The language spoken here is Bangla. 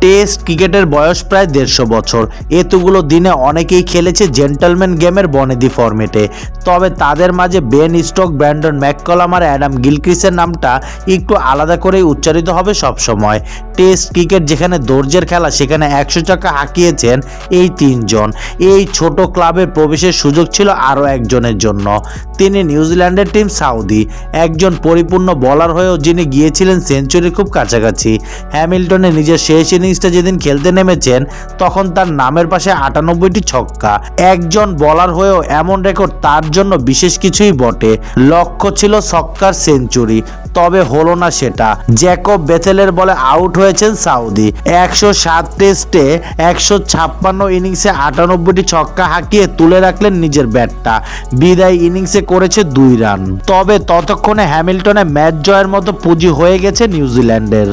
টেস্ট ক্রিকেটের বয়স প্রায় 150 বছর। এতগুলো দিনে অনেকেই খেলেছে জেন্টলম্যান গেমের বনেদি ফরম্যাটে, তবে তাদের মাঝে বেন স্টোক, ব্র্যান্ডন ম্যাককালাম আর অ্যাডাম গিলক্রিস্টের নামটা একটু আলাদা করেই উচ্চারিত হবে সবসময়। টেস্ট ক্রিকেট যেখানে দৌড়ের খেলা, সেখানে 100 চাকা হাঁকিয়েছেন এই তিনজন। এই ছোট ক্লাবে প্রবেশের সুযোগ ছিল আরও একজনের জন্য, তিনি নিউজিল্যান্ডের টিম সাউদি, একজন পরিপূর্ণ বলার হয়েও যিনি গিয়েছিলেন সেঞ্চুরির খুব কাছাকাছি। হ্যামিল্টনে নিজের শেষ ইনিংসটা যেদিন খেলতে নেমেছেন, তখন তার নামের পাশে 98টি ছক্কা। একজন বলার হয়েও এমন রেকর্ড তার জন্য বিশেষ কিছুই বটে। লক্ষ্য ছিল ছক্কার সেঞ্চুরি, তবে হলো না সেটা। জ্যাকব বেথেলের বলে আউট হয়েছেন সাউদি। 107 টেস্টে 156 ইনিংসে 98টি ছক্কা হাঁকিয়ে তুলে রাখলেন নিজের ব্যাটটা। বিদায় ইনিংসে করেছে 2 রান। তবে ততক্ষণে হ্যামিল্টনে ম্যাচ জয়ের মতো পুঁজি হয়ে গেছে নিউজিল্যান্ডের।